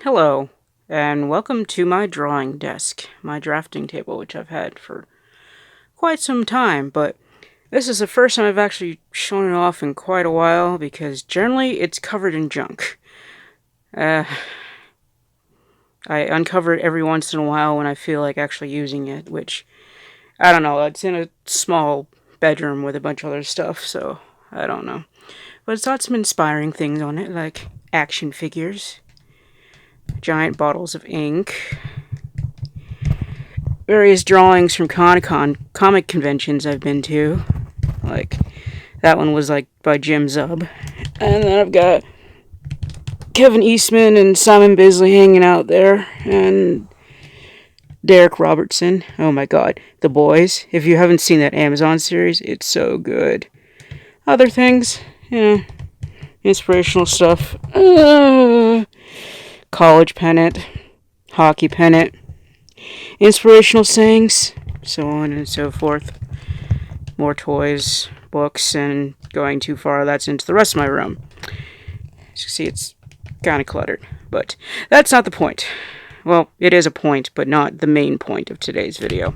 Hello, and welcome to my drawing desk, my drafting table, which I've had for quite some time, but this is the first time I've actually shown it off in quite a while, because generally it's covered in junk. I uncover it every once in a while when I feel like actually using it, which, I don't know, it's in a small bedroom with a bunch of other stuff, so I don't know. But it's got some inspiring things on it, like action figures, giant bottles of ink, various drawings from comic conventions I've been to. Like, that one was like by Jim Zub. And then I've got Kevin Eastman and Simon Bisley hanging out there, and Derek Robertson. Oh my god, The Boys. If you haven't seen that Amazon series, it's so good. Other things, inspirational stuff. College pennant, hockey pennant, inspirational sayings, so on and so forth. More toys, books, and going too far, that's into the rest of my room. As you see, it's kind of cluttered, but that's not the point. Well, it is a point, but not the main point of today's video.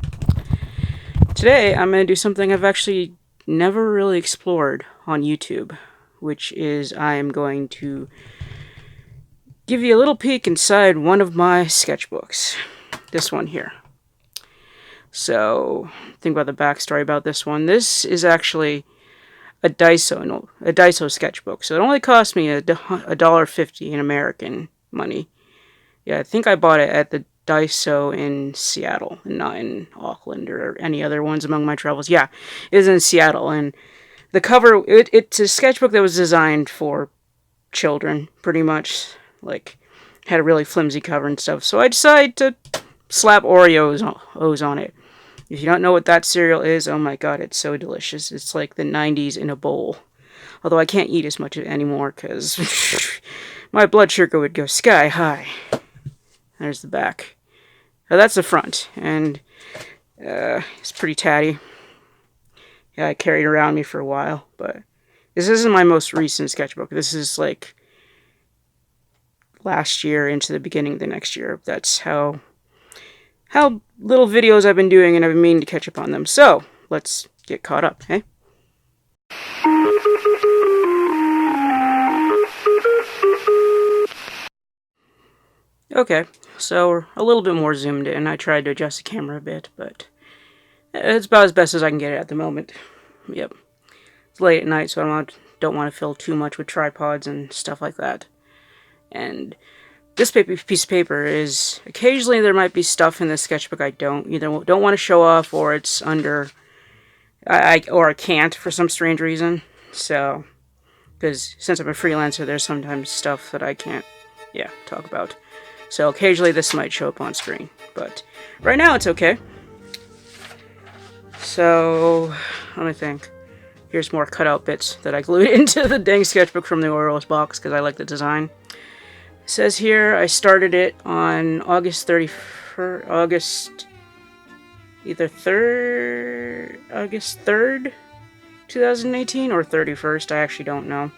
Today, I'm going to do something I've actually never really explored on YouTube, which is I am going to give you a little peek inside one of my sketchbooks. This one here. So, think about the backstory about this one. This is actually a Daiso sketchbook. So it only cost me $1.50 in American money. Yeah, I think I bought it at the Daiso in Seattle, and not in Auckland or any other ones among my travels. Yeah, it was in Seattle, and the cover, it's a sketchbook that was designed for children, pretty much. Like, had a really flimsy cover and stuff. So I decided to slap Oreos on it. If you don't know what that cereal is, oh my god, it's so delicious. It's like the 90s in a bowl. Although I can't eat as much of it anymore because my blood sugar would go sky high. There's the back. Now that's the front, and it's pretty tatty. Yeah, I carried it around me for a while, but this isn't my most recent sketchbook. This is like last year into the beginning of the next year. That's how little videos I've been doing, and I've been meaning to catch up on them. So, let's get caught up, hey? Okay, so we're a little bit more zoomed in. I tried to adjust the camera a bit, but it's about as best as I can get it at the moment. Yep. It's late at night, so I don't want to fill too much with tripods and stuff like that. And this piece of paper is, occasionally there might be stuff in this sketchbook I don't want to show off, or it's under, or I can't for some strange reason. So, because since I'm a freelancer, there's sometimes stuff that I can't, talk about. So occasionally this might show up on screen, but right now it's okay. So, let me think. Here's more cutout bits that I glued into the dang sketchbook from the Oreos box because I like the design. It says here I started it on August 3rd, 2018, or 31st, I actually don't know.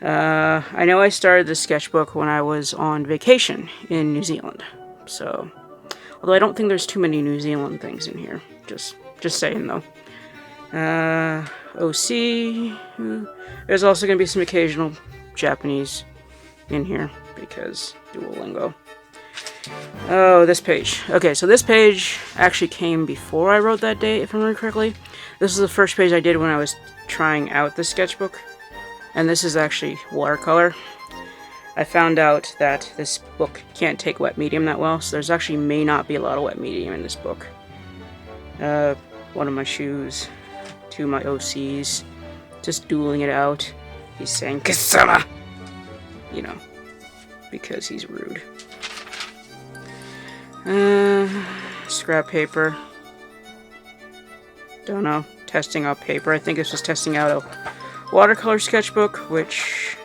I know I started the sketchbook when I was on vacation in New Zealand. So, although I don't think there's too many New Zealand things in here. Just saying though. OC. There's also going to be some occasional Japanese in here because Duolingo. Oh, this page. Okay, so this page actually came before I wrote that day, if I remember correctly. This is the first page I did when I was trying out the sketchbook. And this is actually watercolor. I found out that this book can't take wet medium that well, so there's actually may not be a lot of wet medium in this book. One of my shoes, two of my OCs, just dueling it out. He's saying Kasama! Because he's rude. Scrap paper. Don't know. Testing out paper. I think this was testing out a watercolor sketchbook, which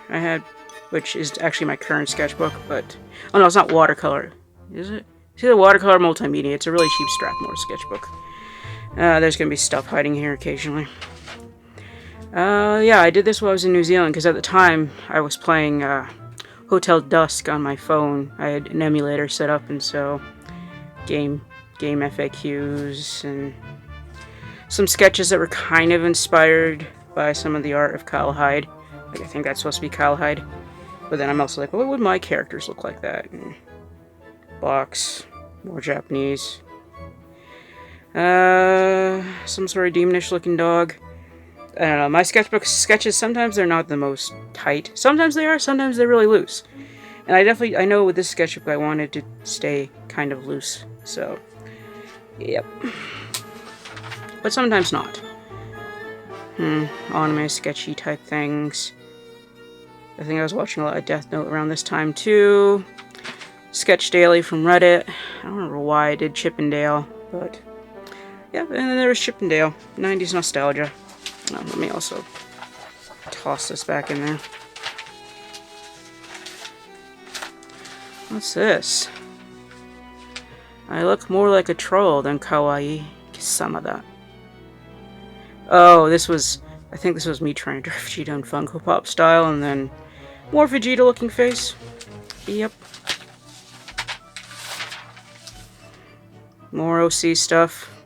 is actually my current sketchbook, but... Oh no, it's not watercolor. Is it? It's either watercolor or multimedia. It's a really cheap Strathmore sketchbook. There's gonna be stuff hiding here occasionally. Yeah, I did this while I was in New Zealand, because at the time I was playing Hotel Dusk on my phone. I had an emulator set up, and so game FAQs and some sketches that were kind of inspired by some of the art of Kyle Hyde. Like, I think that's supposed to be Kyle Hyde. But then I'm also like, what would my characters look like that? And box, more Japanese. Some sort of demonish looking dog. I don't know, my sketchbook sketches, sometimes they're not the most tight. Sometimes they are, sometimes they're really loose. And I know with this sketchbook I wanted to stay kind of loose. So, yep. But sometimes not. Anime sketchy type things. I think I was watching a lot of Death Note around this time too. Sketch Daily from Reddit. I don't remember why I did Chippendale, but yeah, and then there was Chippendale. 90s nostalgia. Let me also toss this back in there. What's this? I look more like a troll than kawaii. Kisamada. Oh, I think this was me trying to draw Vegeta in Funko Pop style, and then more Vegeta looking face. Yep. More OC stuff.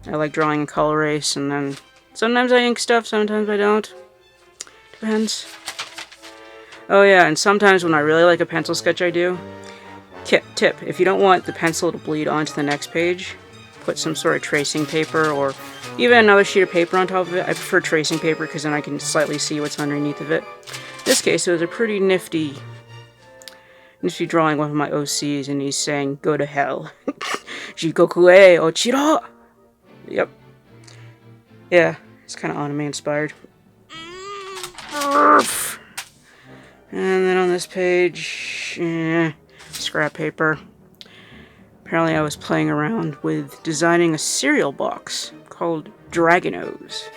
I like drawing in color race, and then sometimes I ink stuff, sometimes I don't. Depends. Oh yeah, and sometimes when I really like a pencil sketch I do, tip, if you don't want the pencil to bleed onto the next page, put some sort of tracing paper or even another sheet of paper on top of it. I prefer tracing paper because then I can slightly see what's underneath of it. In this case, it was a pretty nifty drawing one of my OCs, and he's saying, "Go to hell." Jikoku e ochiro! Yep. Yeah, it's kind of anime inspired. And then on this page, scrap paper. Apparently I was playing around with designing a cereal box called Dragonos.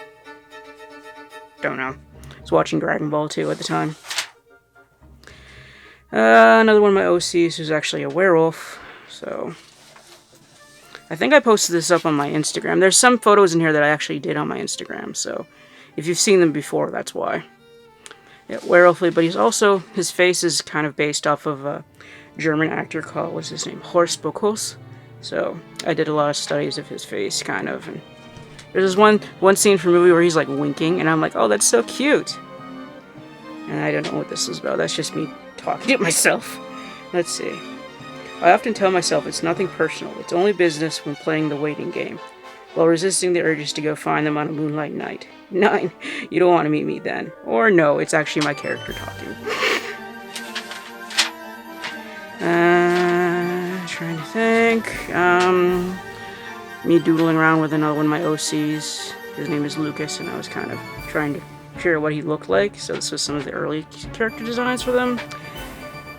Don't know. I was watching Dragon Ball 2 at the time. Another one of my OCs who's actually a werewolf, so I think I posted this up on my Instagram. There's some photos in here that I actually did on my Instagram, so if you've seen them before, that's why. Yeah, werewolfly, but his face is kind of based off of a German actor called, what's his name, Horst Bockhaus. So I did a lot of studies of his face, kind of, and there's this one scene from a movie where he's like winking, and I'm like, oh, that's so cute. And I don't know what this is about. That's just me talking to myself. Let's see. I often tell myself it's nothing personal. It's only business when playing the waiting game, while resisting the urges to go find them on a moonlight night. 9. You don't want to meet me then. Or no, it's actually my character talking. Trying to think. Me doodling around with another one of my OCs. His name is Lucas, and I was kind of trying to figure out what he looked like. So this was some of the early character designs for them.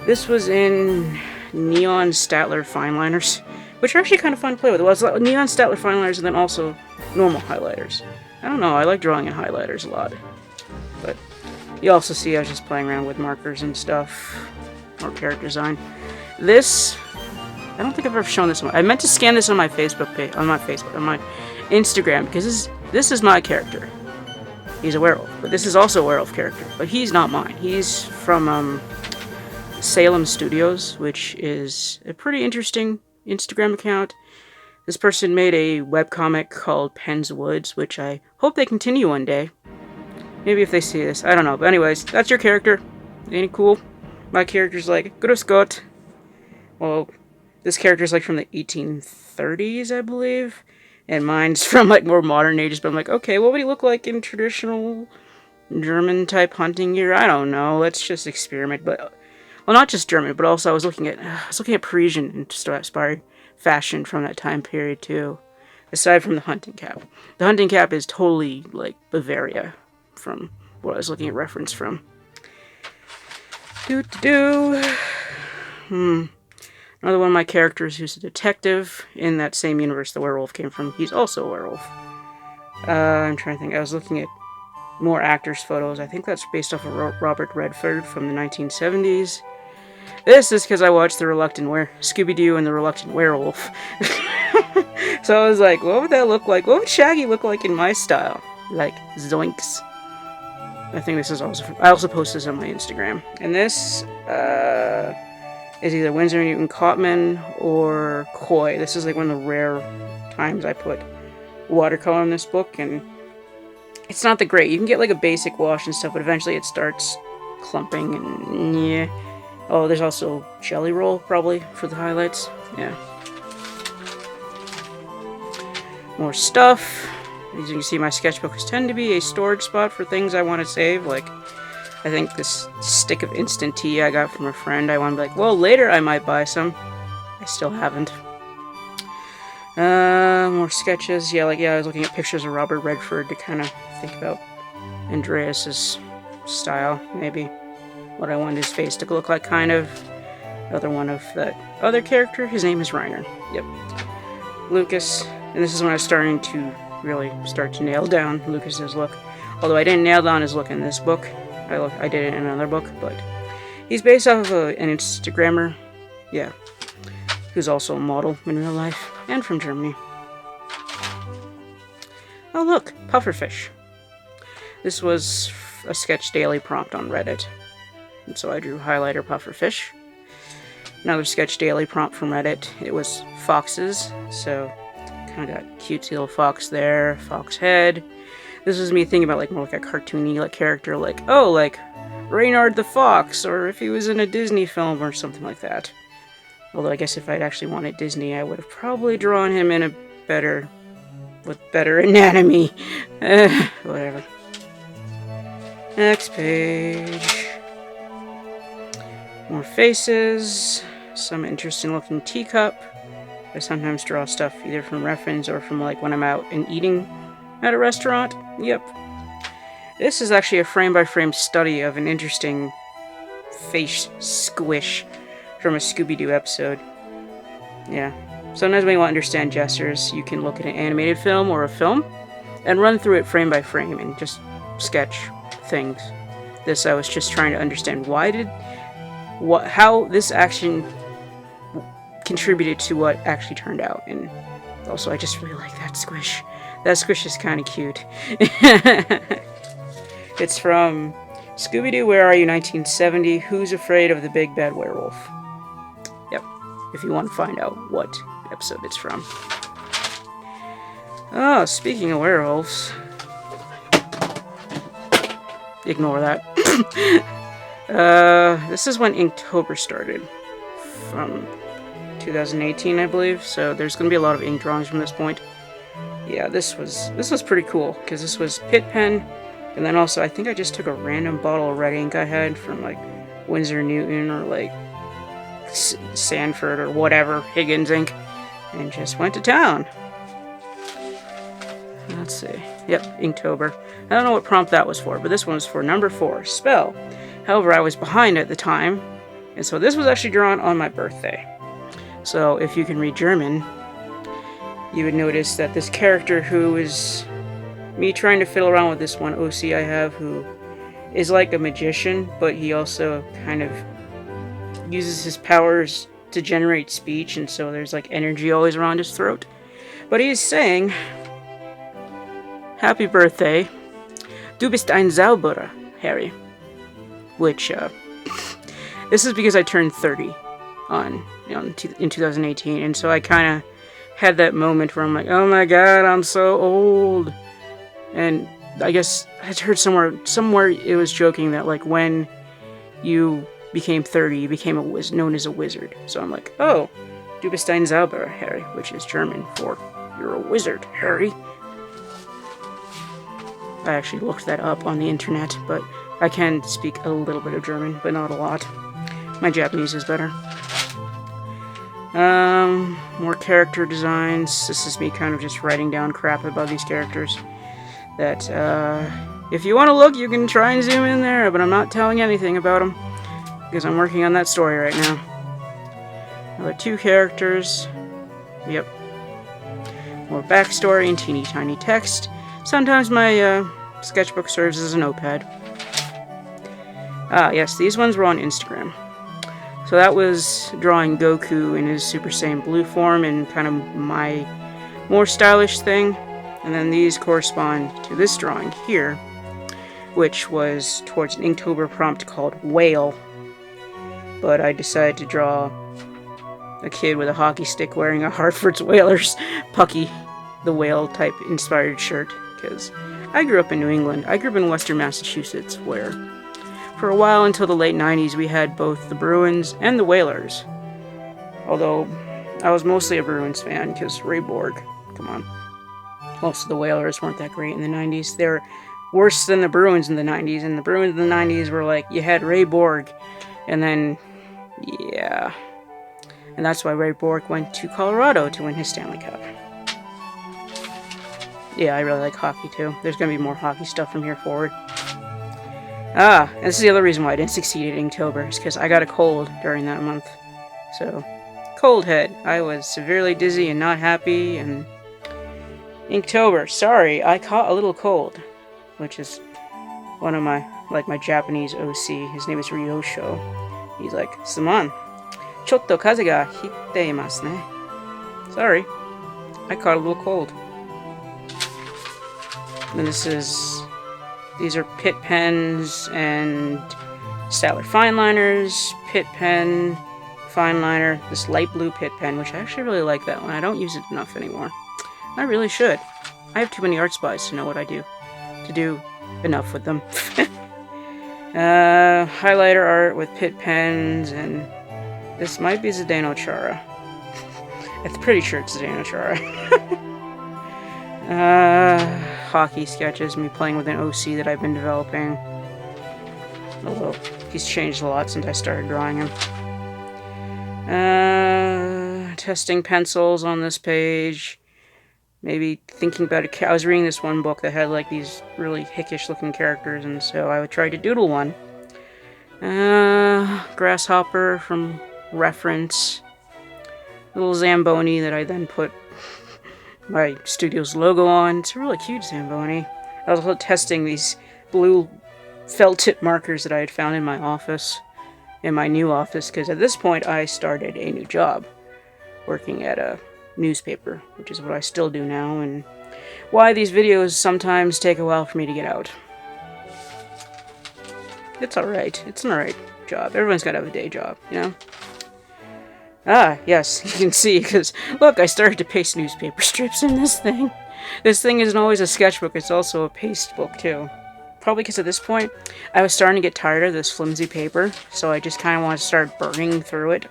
This was in Neon Statler Fineliners, which are actually kind of fun to play with. It was like Neon Statler Fineliners and then also normal highlighters. I don't know, I like drawing in highlighters a lot. But you also see I was just playing around with markers and stuff. More character design. This, I don't think I've ever shown this one. I meant to scan this on my Facebook page, on my Instagram, because this is my character. He's a werewolf, but this is also a werewolf character, but he's not mine. He's from Salem Studios, which is a pretty interesting Instagram account. This person made a webcomic called Penn's Woods, which I hope they continue one day. Maybe if they see this, I don't know. But anyways, that's your character. Ain't it cool? My character's like, Grüß Gott. Well, this character's like from the 1830s, I believe. And mine's from like more modern ages, but I'm like, okay, what would he look like in traditional German type hunting gear? I don't know. Let's just experiment. But well, not just German, but also I was looking at Parisian inspired fashion from that time period too. Aside from the hunting cap. The hunting cap is totally like Bavaria from what I was looking at reference from. Another one of my characters who's a detective in that same universe the werewolf came from. He's also a werewolf. I'm trying to think. I was looking at more actors' photos. I think that's based off of Robert Redford from the 1970s. This is because I watched Scooby-Doo and the Reluctant Werewolf. So I was like, what would that look like? What would Shaggy look like in my style? Like, zoinks. I think this is also, I also post this on my Instagram. And this is either Winsor Newton Cotman or Koi. This is like one of the rare times I put watercolor in this book, and it's not that great. You can get like a basic wash and stuff, but eventually it starts clumping and yeah. Oh, there's also Jelly Roll probably for the highlights. Yeah. More stuff. As you can see, my sketchbooks tend to be a storage spot for things I want to save. Like, I think this stick of instant tea I got from a friend. I want to be like, well, later I might buy some. I still haven't. More sketches. Yeah, I was looking at pictures of Robert Redford to kind of think about Andreas's style, maybe. What I wanted his face to look like, kind of. Another one of that other character. His name is Reiner. Yep. Lucas. And this is when I was starting to really start to nail down Lucas's look. Although I didn't nail down his look in this book. I did it in another book, but he's based off of an Instagrammer. Yeah. Who's also a model in real life. And from Germany. Oh look, pufferfish. This was a sketch daily prompt on Reddit. And so I drew highlighter pufferfish. Another sketch daily prompt from Reddit. It was foxes. So kind of got cutesy little fox there. Fox head. This was me thinking about like more like a cartoony like character, like, oh, like Reynard the Fox, or if he was in a Disney film or something like that. Although I guess if I'd actually wanted Disney, I would have probably drawn him in with better anatomy. Whatever. Next page. More faces. Some interesting looking teacup. I sometimes draw stuff either from reference or from like when I'm out and eating at a restaurant. Yep. This is actually a frame-by-frame study of an interesting face squish from a Scooby-Doo episode. Yeah. Sometimes when you want to understand gestures, you can look at an animated film or a film and run through it frame by frame and just sketch things. This I was just trying to understand how this action contributed to what actually turned out. And also I just really like that squish. That squish is kind of cute. It's from Scooby-Doo, Where Are You, 1970, Who's Afraid of the Big Bad Werewolf? Yep, if you want to find out what episode it's from. Oh, speaking of werewolves. Ignore that. This is when Inktober started. From 2018, I believe. So there's going to be a lot of ink drawings from this point. Yeah, this was pretty cool, because this was Pit Pen. And then also, I think I just took a random bottle of red ink I had from, like, Winsor Newton or, like, Sanford or whatever, Higgins ink, and just went to town. Let's see. Yep, Inktober. I don't know what prompt that was for, but this one was for number 4, spell. However, I was behind at the time, and so this was actually drawn on my birthday. So, if you can read German, you would notice that this character who is me trying to fiddle around with this one OC I have, who is like a magician, but he also kind of uses his powers to generate speech, and so there's like energy always around his throat. But he's saying, "Happy birthday. Du bist ein Zauberer, Harry." Which, this is because I turned 30 in 2018, and so I kind of had that moment where I'm like, oh my god, I'm so old. And I guess I heard somewhere it was joking that like when you became 30, you became known as a wizard. So I'm like, oh, du bist ein Zauberer, Harry, which is German for you're a wizard, Harry. I actually looked that up on the internet, but I can speak a little bit of German, but not a lot. My Japanese is better. More character designs. This is me kind of just writing down crap about these characters. That, if you want to look, you can try and zoom in there, but I'm not telling anything about them, because I'm working on that story right now. Another 2 characters. Yep. More backstory and teeny tiny text. Sometimes my, sketchbook serves as a notepad. Ah, yes, these ones were on Instagram. So that was drawing Goku in his Super Saiyan Blue form and kind of my more stylish thing. And then these correspond to this drawing here, which was towards an Inktober prompt called Whale. But I decided to draw a kid with a hockey stick wearing a Hartford's Whalers Pucky the Whale type inspired shirt, because I grew up in New England. I grew up in Western Massachusetts, where for a while until the late 90s we had both the Bruins and the Whalers. Although I was mostly a Bruins fan because Ray Borg, come on. Also, the Whalers weren't that great in the 90s. They were worse than the Bruins in the 90s, and the Bruins in the 90s were like, you had Ray Borg, and then, yeah. And that's why Ray Borg went to Colorado to win his Stanley Cup. Yeah, I really like hockey too. There's going to be more hockey stuff from here forward. And this is the other reason why I didn't succeed at Inktober, is because I got a cold during that month. So, cold head. I was severely dizzy and not happy, and Inktober, sorry, I caught a little cold, which is one of my Japanese OC. His name is Ryosho. He's like, Suman, chotto kaze ga hitteimasu ne. Sorry, I caught a little cold. And these are Pitt pens and Styler fine liners, Pitt pen, fine liner, this light blue Pitt pen, which I actually really like that one. I don't use it enough anymore. I really should. I have too many art supplies to know what I do. To do enough with them. Highlighter art with Pitt pens, and this might be Zdeno Chara. I'm pretty sure it's Zdeno Chara. Hockey sketches, me playing with an OC that I've been developing. Although, he's changed a lot since I started drawing him. Testing pencils on this page. Maybe thinking about it. I was reading this one book that had like these really hickish looking characters, and so I would try to doodle one. Grasshopper from reference. Little Zamboni that I then put my studio's logo on. It's a really cute Zamboni. I was also testing these blue felt tip markers that I had found in my office, in my new office, because at this point I started a new job working at a newspaper, which is what I still do now, and why these videos sometimes take a while for me to get out. It's alright. It's an alright job. Everyone's got to have a day job, you know? Yes, you can see, because, look, I started to paste newspaper strips in this thing. This thing isn't always a sketchbook, it's also a paste book, too. Probably because at this point, I was starting to get tired of this flimsy paper, so I just kind of want to start burning through it.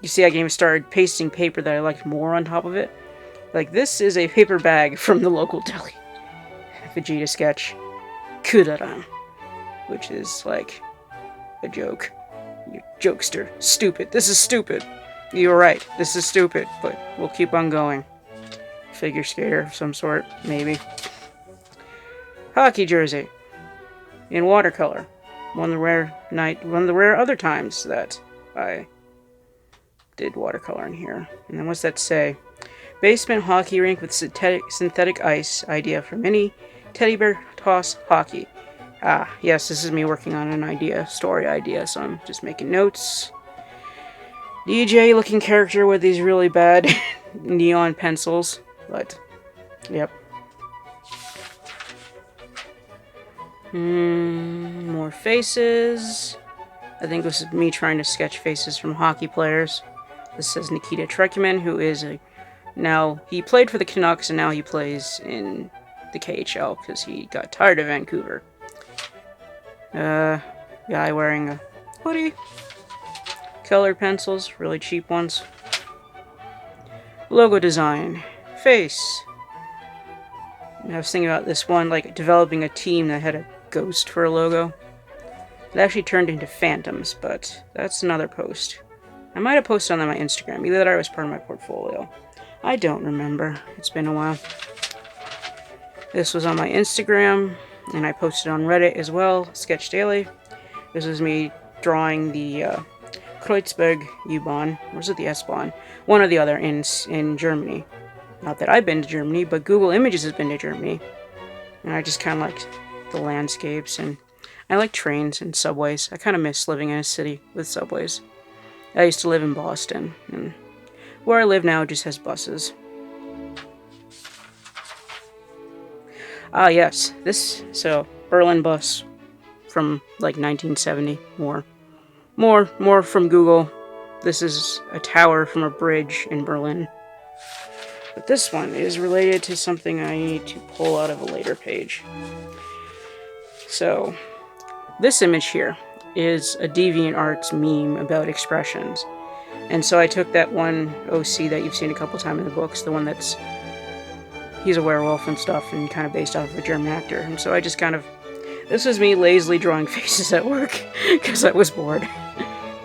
You see, I even started pasting paper that I liked more on top of it. Like, this is a paper bag from the local deli. Vegeta sketch. Kudaran. Which is, like, a joke. You jokester. Stupid. This is stupid. You're right. This is stupid. But we'll keep on going. Figure skater of some sort. Maybe. Hockey jersey. In watercolor. One of the rare other times that I did watercolor in here. And then what's that say? Basement hockey rink with synthetic ice. Idea for mini teddy bear toss hockey. Yes, this is me working on an story idea, so I'm just making notes. DJ looking character with these really bad neon pencils, but, yep. More faces. I think this is me trying to sketch faces from hockey players. This says Nikita Trekkman, who is he played for the Canucks, and now he plays in the KHL, because he got tired of Vancouver. Guy wearing a hoodie. Colored pencils, really cheap ones. Logo design. Face. I was thinking about this one, like developing a team that had a ghost for a logo. It actually turned into phantoms, but that's another post. I might have posted on my Instagram, either that or it was part of my portfolio. I don't remember. It's been a while. This was on my Instagram, and I posted on Reddit as well, Sketch Daily. This was me drawing the Kreuzberg U-Bahn, or was it the S-Bahn? One or the other in Germany. Not that I've been to Germany, but Google Images has been to Germany. And I just kind of liked the landscapes, and I like trains and subways. I kind of miss living in a city with subways. I used to live in Boston, and where I live now just has buses. Yes, Berlin bus from like 1970. More from Google. This is a tower from a bridge in Berlin. But this one is related to something I need to pull out of a later page. So, this image here is a DeviantArts meme about expressions. And so I took that one OC that you've seen a couple times in the books, the one that's, he's a werewolf and stuff, and kind of based off of a German actor. And so I just kind of, this was me lazily drawing faces at work, because I was bored.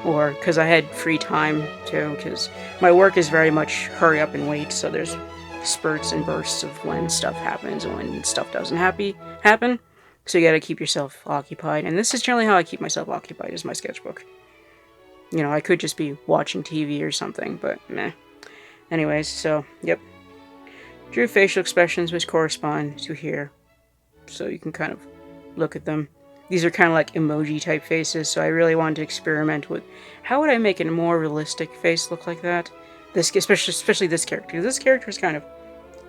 Or because I had free time, too, because my work is very much hurry up and wait, so there's spurts and bursts of when stuff happens and when stuff doesn't happen. So you gotta keep yourself occupied, and this is generally how I keep myself occupied, is my sketchbook. You know, I could just be watching TV or something, but meh. Anyways, so, yep. Drew facial expressions which correspond to here, so you can kind of look at them. These are kind of like emoji type faces, so I really wanted to experiment with how would I make a more realistic face look like that. This, especially this character. This character is kind of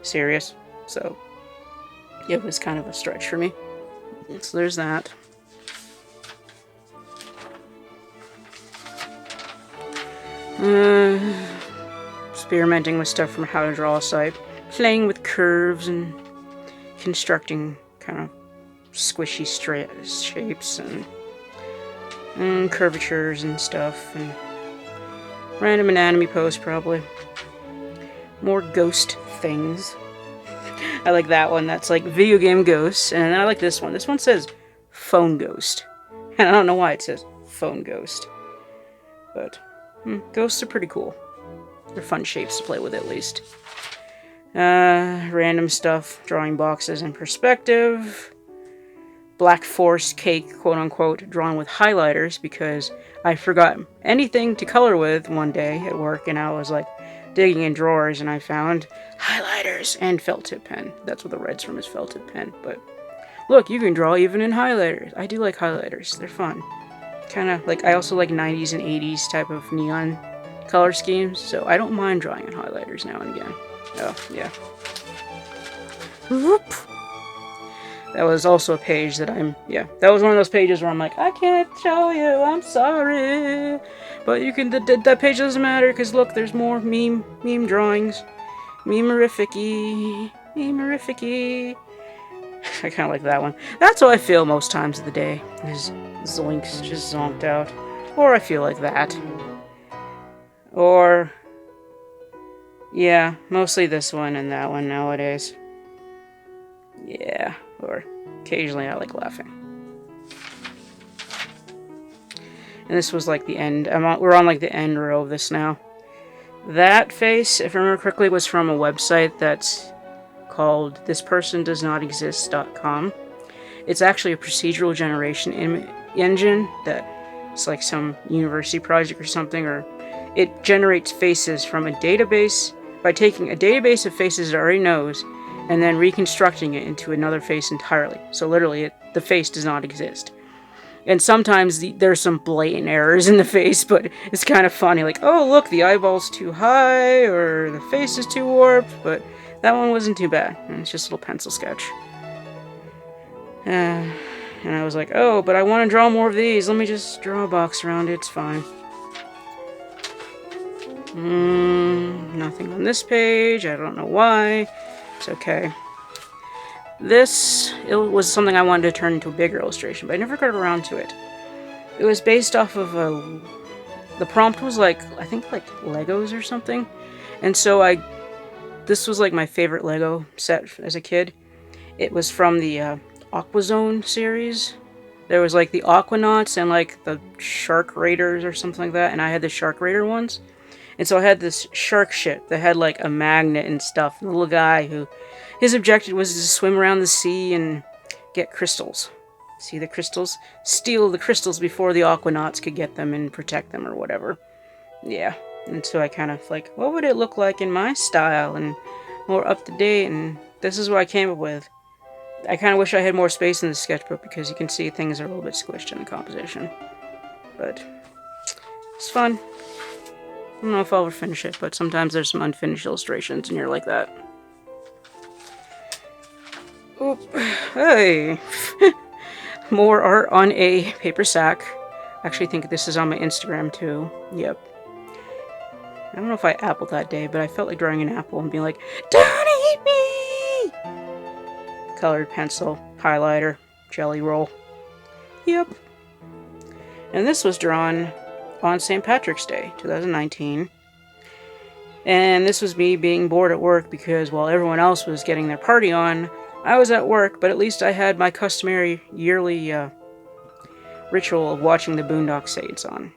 serious, so it was kind of a stretch for me. So there's that. Experimenting with stuff from How to Draw a Site, playing with curves and constructing kind of squishy shapes and curvatures and stuff, and random anatomy pose probably. More ghost things. I like that one. That's like video game ghosts, and I like this one. This one says phone ghost, and I don't know why it says phone ghost, but ghosts are pretty cool. They're fun shapes to play with, at least. Random stuff, drawing boxes in perspective. Black Forest cake, quote-unquote, drawn with highlighters because I forgot anything to color with one day at work, and I was like digging in drawers and I found highlighters and felt tip pen. That's what the red's from, is felt tip pen. But look, you can draw even in highlighters. I do like highlighters. They're fun. Kind of like, I also like 90s and 80s type of neon color schemes, so I don't mind drawing in highlighters now and again. Oh, yeah. Whoop. That was also a page that that was one of those pages where I'm like, I can't show you, I'm sorry. But you can, that page doesn't matter, because look, there's more meme drawings. Meme-erific-y. I kind of like that one. That's how I feel most times of the day, is Zoinks just zonked out. Or I feel like that. Or, yeah, mostly this one and that one nowadays. Yeah. Or occasionally I like laughing. And this was like the end. We're on like the end row of this now. That face, if I remember correctly, was from a website that's called thispersondoesnotexist.com. It's actually a procedural generation engine that it's like some university project or something, or it generates faces from a database by taking a database of faces it already knows and then reconstructing it into another face entirely. So literally, the face does not exist. And sometimes there's some blatant errors in the face, but it's kind of funny. Like, oh, look, the eyeball's too high, or the face is too warped, but that one wasn't too bad. And it's just a little pencil sketch. And I was like, oh, but I want to draw more of these. Let me just draw a box around it. It's fine. Nothing on this page. I don't know why. It's okay. It was something I wanted to turn into a bigger illustration, but I never got around to it. It was based off of the prompt was like, I think like Legos or something. And so this was like my favorite Lego set as a kid. It was from the Aquazone series. There was like the Aquanauts and like the Shark Raiders or something like that, and I had the Shark Raider ones. And so I had this shark ship that had like a magnet and stuff. And the little guy who, his objective was to swim around the sea and get crystals. See the crystals? Steal the crystals before the Aquanauts could get them and protect them or whatever. Yeah. And so I kind of like, what would it look like in my style and more up to date? And this is what I came up with. I kind of wish I had more space in the sketchbook because you can see things are a little bit squished in the composition. But it's fun. I don't know if I'll ever finish it, but sometimes there's some unfinished illustrations and you're like that. Oop. Hey! More art on a paper sack. I actually think this is on my Instagram too. Yep. I don't know if I appled that day, but I felt like drawing an apple and being like, "Don't eat me!" Colored pencil, highlighter, jelly roll. Yep. And this was drawn on St. Patrick's Day, 2019. And this was me being bored at work because while everyone else was getting their party on, I was at work, but at least I had my customary yearly ritual of watching the Boondock Saints on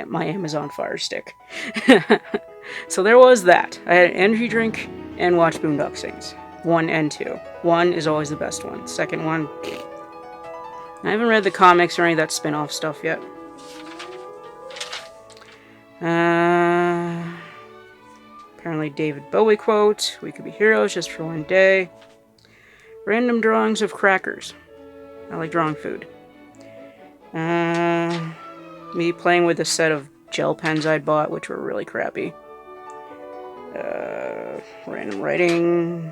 my Amazon Fire Stick. So there was that. I had an energy drink and watched Boondock Saints. 1 and 2. 1 is always the best one. Second one, I haven't read the comics or any of that spin-off stuff yet. Apparently David Bowie quote, "We could be heroes just for one day." Random drawings of crackers. I like drawing food. Me playing with a set of gel pens I'd bought, which were really crappy. Random writing.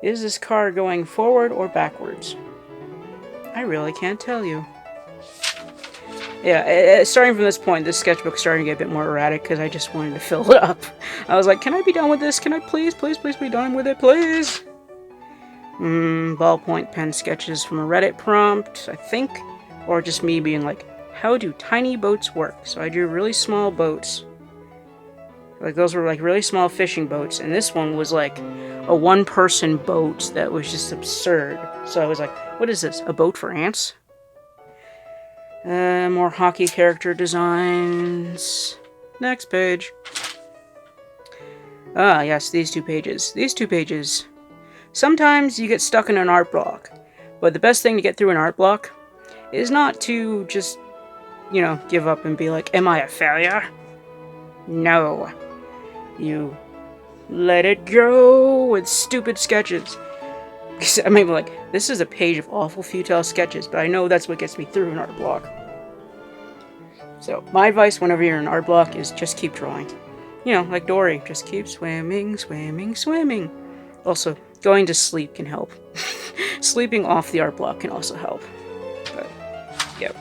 Is this car going forward or backwards? I really can't tell you. Yeah, starting from this point, this sketchbook's starting to get a bit more erratic because I just wanted to fill it up. I was like, can I be done with this? Can I please be done with it, please? Ballpoint pen sketches from a Reddit prompt, I think. Or just me being like, how do tiny boats work? So I drew really small boats. Like, those were like really small fishing boats. And this one was like a one-person boat that was just absurd. So I was like, what is this? A boat for ants? More hockey character designs. Next page. Ah, yes, these two pages. These two pages. Sometimes you get stuck in an art block. But the best thing to get through an art block is not to just, give up and be like, am I a failure? No. You let it go with stupid sketches. I mean, like, this is a page of awful futile sketches, but I know that's what gets me through an art block. So, my advice whenever you're in an art block is just keep drawing. Like Dory, just keep swimming, swimming, swimming. Also, going to sleep can help. Sleeping off the art block can also help. But, yep.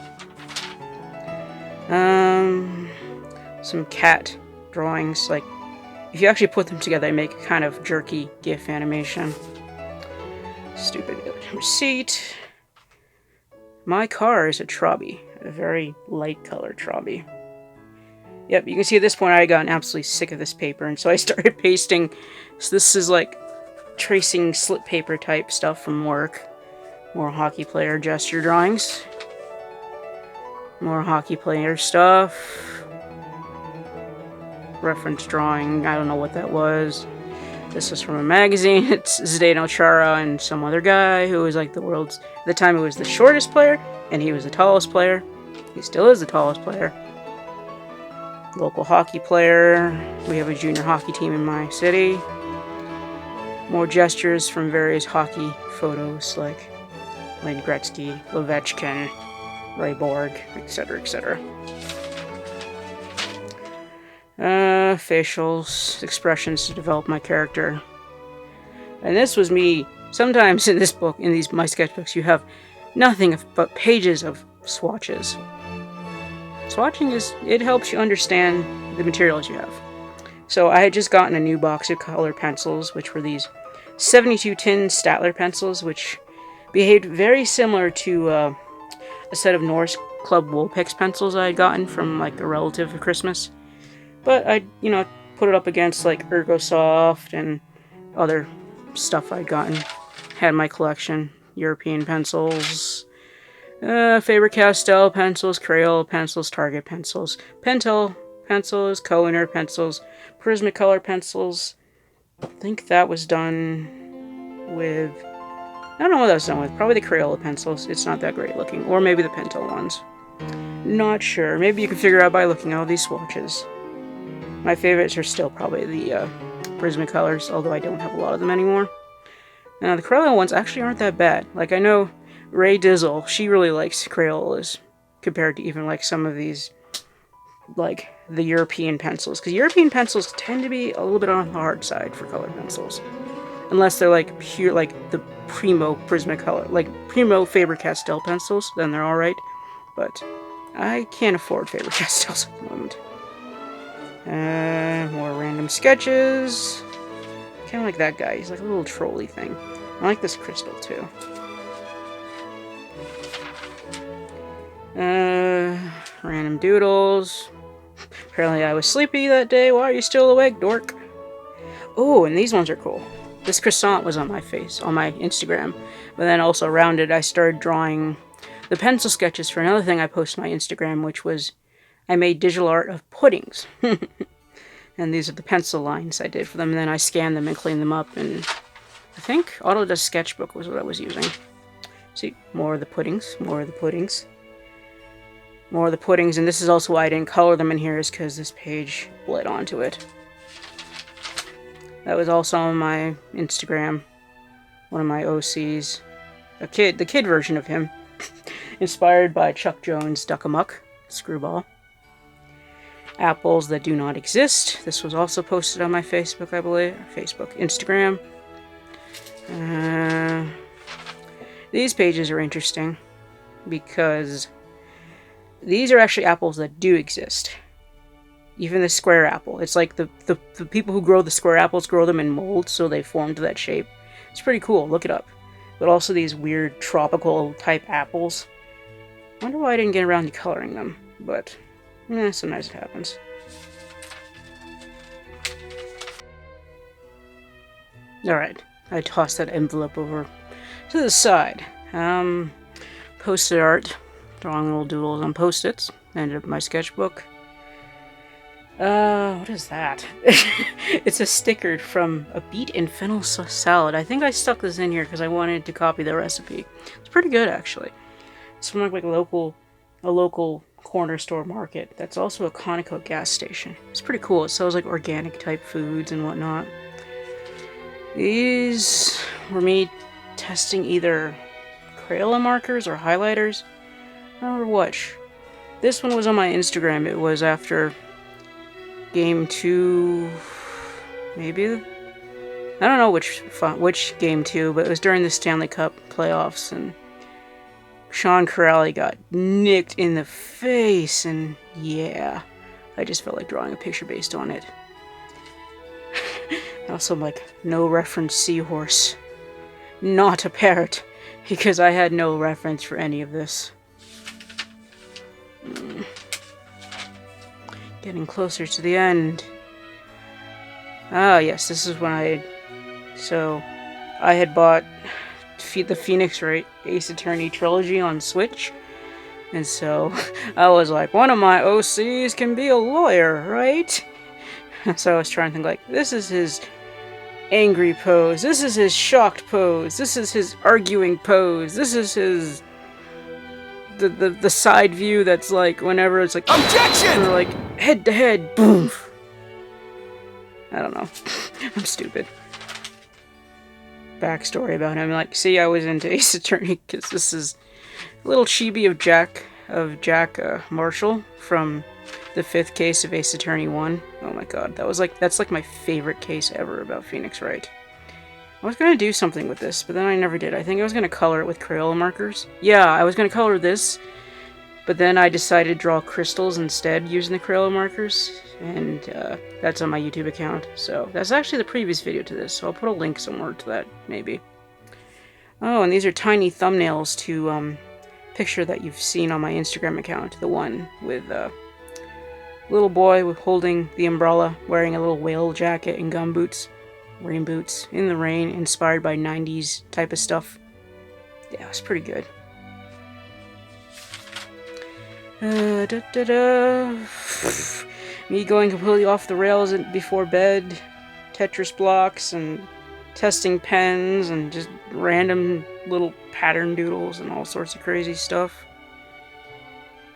Some cat drawings, like, if you actually put them together, they make a kind of jerky GIF animation. Stupid receipt. My car is a Trobby. A very light colored Trobby. Yep, you can see at this point I had gotten absolutely sick of this paper, and so I started pasting. So this is like tracing slip paper type stuff from work. More hockey player gesture drawings. More hockey player stuff. Reference drawing, I don't know what that was. This was from a magazine. It's Zdeno Chara and some other guy who was like the world's, at the time it was the shortest player, and he was the tallest player. He still is the tallest player. Local hockey player. We have a junior hockey team in my city. More gestures from various hockey photos like Wayne Gretzky, Ovechkin, Ray Borg, etc., etc. Facials, expressions to develop my character. And this was me. Sometimes in this book, in my sketchbooks, you have nothing but pages of swatches. Swatching it helps you understand the materials you have. So I had just gotten a new box of colored pencils, which were these 72 tin Statler pencils, which behaved very similar to a set of Norse Club Woolpix pencils I had gotten from like a relative for Christmas. But I, put it up against like Ergosoft and other stuff I'd gotten. Had my collection. European pencils, Faber-Castell pencils, Crayola pencils, Target pencils, Pentel pencils, Kohler pencils, Prismacolor pencils. I think that was done with, I don't know what that was done with. Probably the Crayola pencils. It's not that great looking. Or maybe the Pentel ones. Not sure. Maybe you can figure out by looking at all these swatches. My favorites are still probably the Prismacolors, although I don't have a lot of them anymore. Now, the Crayola ones actually aren't that bad. Like, I know Ray Dizzle, she really likes Crayolas compared to even, like, some of these, like, the European pencils. Because European pencils tend to be a little bit on the hard side for colored pencils. Unless they're, like, pure, like, the primo Prismacolor, like primo Faber-Castell pencils, then they're alright. But I can't afford Faber-Castells at the moment. More random sketches. Kind of like that guy. He's like a little trolley thing. I like this crystal too. Random doodles. Apparently I was sleepy that day. Why are you still awake, dork? Oh, and these ones are cool. This croissant was on my Instagram. But then also around it, I started drawing the pencil sketches for another thing I posted on my Instagram, which was I made digital art of puddings. And these are the pencil lines I did for them. And then I scanned them and cleaned them up. And I think Autodesk Sketchbook was what I was using. See, more of the puddings, more of the puddings. More of the puddings, and this is also why I didn't color them in here, is because this page bled onto it. That was also on my Instagram. One of my OCs. The kid version of him. Inspired by Chuck Jones' Duck-a-Muck, Screwball. Apples that do not exist. This was also posted on my Facebook, I believe. Instagram. These pages are interesting because these are actually apples that do exist. Even the square apple. It's like the people who grow the square apples grow them in molds, so they form to that shape. It's pretty cool. Look it up. But also these weird tropical type apples. I wonder why I didn't get around to coloring them. But sometimes it happens. Alright. I tossed that envelope over to the side. Post-it art. Drawing little doodles on post-its. Ended up my sketchbook. What is that? It's a sticker from a beet and fennel salad. I think I stuck this in here because I wanted to copy the recipe. It's pretty good, actually. It's from like a local corner store market. That's also a Conoco gas station. It's pretty cool. It sells like organic type foods and whatnot. These were me testing either Crayola markers or highlighters. I don't remember which. This one was on my Instagram. It was after Game 2, maybe? I don't know which Game 2, but it was during the Stanley Cup playoffs, and Sean Corrali got nicked in the face, and yeah, I just felt like drawing a picture based on it. Also, I'm like, no reference seahorse. Not a parrot, because I had no reference for any of this. Getting closer to the end. Ah, yes, this is when I had bought the Phoenix Wright Ace Attorney trilogy on Switch, and so I was like, one of my OCs can be a lawyer, right? So I was trying to think like, this is his angry pose, this is his shocked pose, this is his arguing pose, this is his the side view that's like whenever it's like objection, or like head to head, boom. I don't know. I'm stupid. Backstory about him. Like, see, I was into Ace Attorney because this is a little chibi of Jack Marshall from the 5th case of Ace Attorney 1. Oh my god, that's like my favorite case ever about Phoenix Wright. I was gonna do something with this, but then I never did. I think I was gonna color it with Crayola markers. Yeah, I was gonna color this, but then I decided to draw crystals instead using the Crayola markers, and that's on my YouTube account. So that's actually the previous video to this, so I'll put a link somewhere to that, maybe. Oh, and these are tiny thumbnails to picture that you've seen on my Instagram account. The one with little boy holding the umbrella, wearing a little whale jacket and gumboots. Rain boots in the rain, inspired by 90s type of stuff. Yeah, it was pretty good. Me going completely off the rails before bed, Tetris blocks and testing pens and just random little pattern doodles and all sorts of crazy stuff.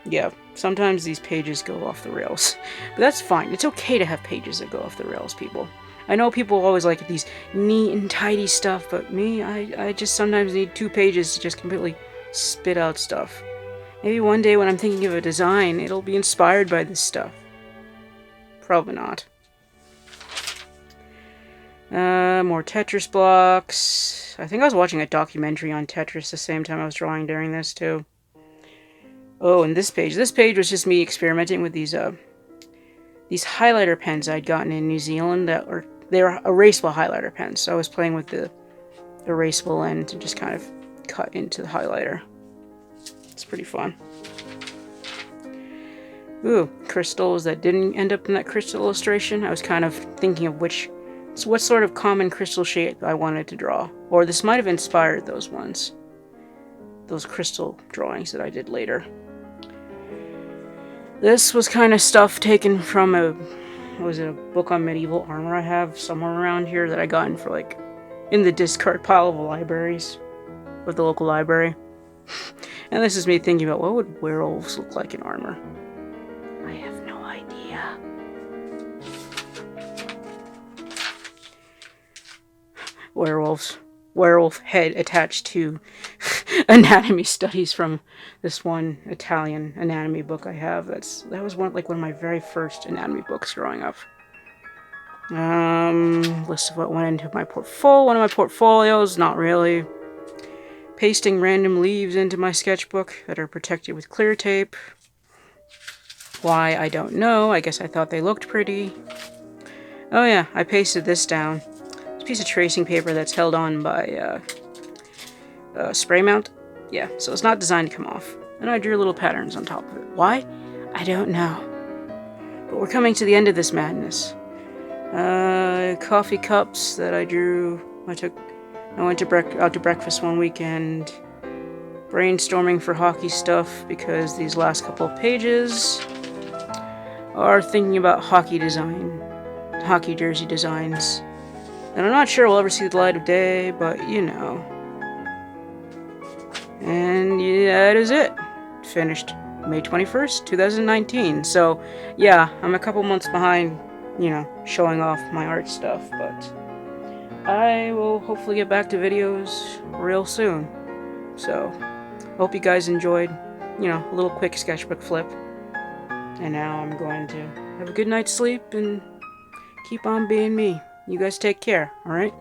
Yeah, sometimes these pages go off the rails, but that's fine. It's okay to have pages that go off the rails, people. I know people always like these neat and tidy stuff, but me, I just sometimes need 2 pages to just completely spit out stuff. Maybe one day when I'm thinking of a design, it'll be inspired by this stuff. Probably not. More Tetris blocks. Tetris. I think I was watching a documentary on Tetris the same time I was drawing during this too. Oh, and this page. This page was just me experimenting with these highlighter pens I'd gotten in New Zealand they were erasable highlighter pens. So I was playing with the erasable end to just kind of cut into the highlighter. It's pretty fun. Ooh, crystals that didn't end up in that crystal illustration. I was kind of thinking of what sort of common crystal shape I wanted to draw. Or this might have inspired those ones. Those crystal drawings that I did later. This was kind of stuff taken from a book on medieval armor I have somewhere around here that I got in the discard pile of libraries of the local library. And this is me thinking about what would werewolves look like in armor. I have no idea. Werewolf head attached to anatomy studies from this one Italian anatomy book I have. That was one of my very first anatomy books growing up. List of what went into my portfolio. One of my portfolios, not really. Pasting random leaves into my sketchbook that are protected with clear tape. Why, I don't know. I guess I thought they looked pretty. Oh yeah, I pasted this down. It's a piece of tracing paper that's held on by spray mount. Yeah, so it's not designed to come off. And I drew little patterns on top of it. Why? I don't know. But we're coming to the end of this madness. Coffee cups that I drew. I went out to breakfast one weekend, brainstorming for hockey stuff because these last couple of pages are thinking about hockey jersey designs. And I'm not sure we'll ever see the light of day, but you know. And yeah, that is it. Finished May 21st, 2019. So yeah, I'm a couple months behind, showing off my art stuff, but I will hopefully get back to videos real soon. So, hope you guys enjoyed, a little quick sketchbook flip. And now I'm going to have a good night's sleep and keep on being me. You guys take care, alright?